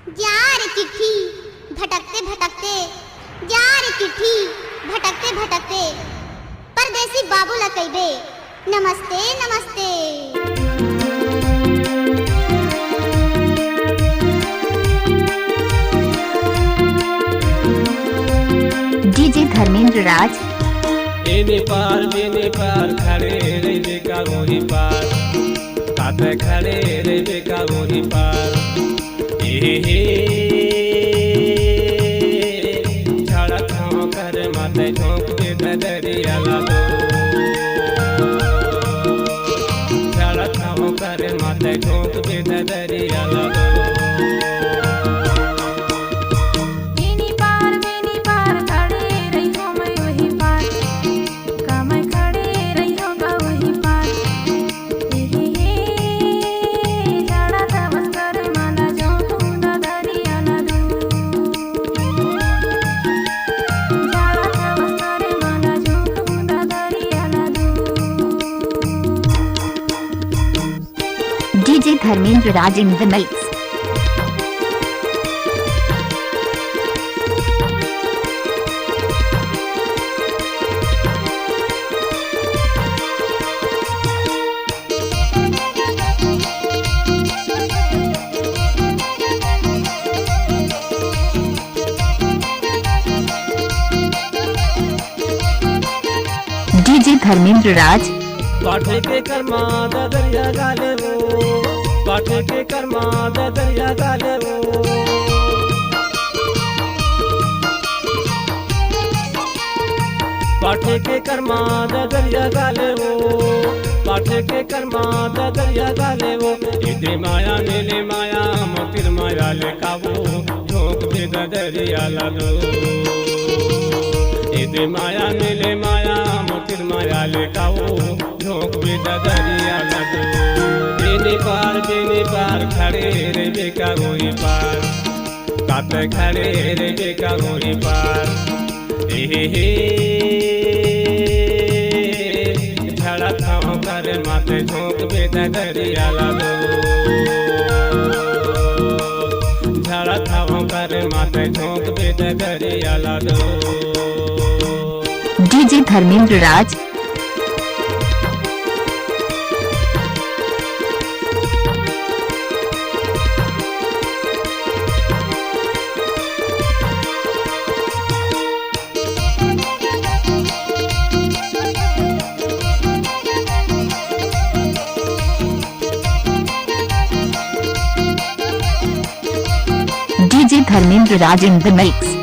जा रे चिट्ठी भटकते भटकते, जा रे चिट्ठी भटकते भटकते, परदेसी बाबू ला कइबे नमस्ते नमस्ते। डीजे धर्मेंद्र राज। एने पार खड़े रहे का गोरी पार, काते खड़े रहे का गोरी पार। झाड़ा खाओ कर माते झोंक दे दरिया लागो, झाड़ा खाओ कर माते झोंक दे दरिया लागो। DJ Dharmendra Raj in the mix. DJ Dharmendra Raj. पाठे के कर्मा दरिया गाले वो, पाठे के कर्मा दरिया गाले वो। पाठे के कर्मा दरिया गाले वो, पाठे के कर्मा दरिया गाले वो। इधे माया नीले माया मोतिर माया लेकावो, झोंक दे दरिया लागो। इधे माया नीले माया मोतिर माया लेकावो, झोंक दे दरिया लागो। बेनी पार खड़े रे का गोरी पार, काते खड़े रे का गोरी पार। झाड़ा खाओ कर माते झोंक दे दरिया लागो, झाड़ा खाओ कर माते झोंक दे दरिया लागो। DJ Dharmendra Raj. DJ Dharmendra Raj in the mix.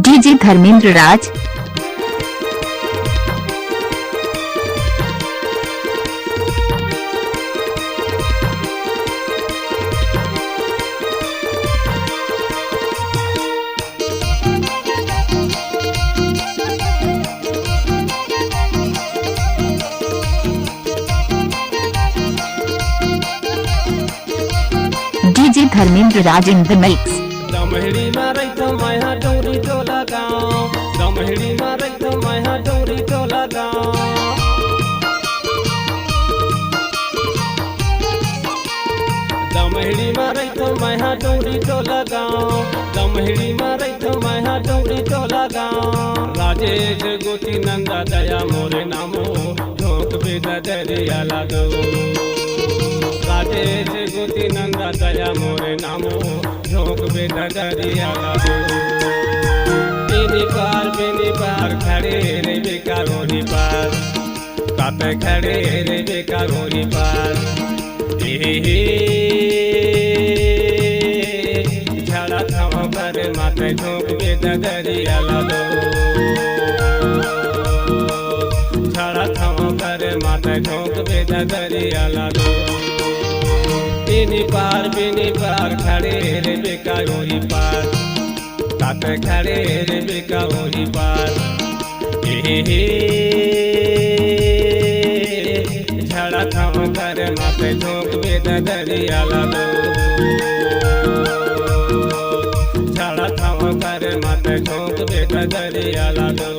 DJ Dharmendra Raj. DJ Dharmendra Raj in the mix. दमहड़ी मारै तो माया डोरी टोला गाँव, दमहड़ी मारै तो माया डोरी टोला गाँव। दमहड़ी मारै तो माया डोरी टोला गाँव, दमहड़ी मारै तो माया डोरी टोला गाँव। राजेश गोती नंदा दया मोरे नामो, झोंक दे दरिया लागो। राजेश गोती नंदा दया मोरे नामो, झोंक दे दरिया लागो। बेनी पार खड़े रे बेकारोरी पार ताते खड़े रे बेकारोरी पार हे झाड़ा थाव कर माथे झोंक बेदरिया लालो झाड़ा थाव कर माथे झोंक बेदरिया लालो बेनी पार खड़े रे बेकारोरी पार ताते खड़े रे बेकारोरी पार हे झाड़ा थाव कर माथे झोंक बेदरिया लालो झाड़ा थाव कर माथे झोंक बेदरिया लालो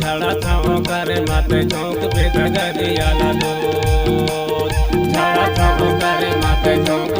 झाड़ा थाव कर माथे झोंक बेदरिया लालो झाड़ा थाव कर माथे झोंक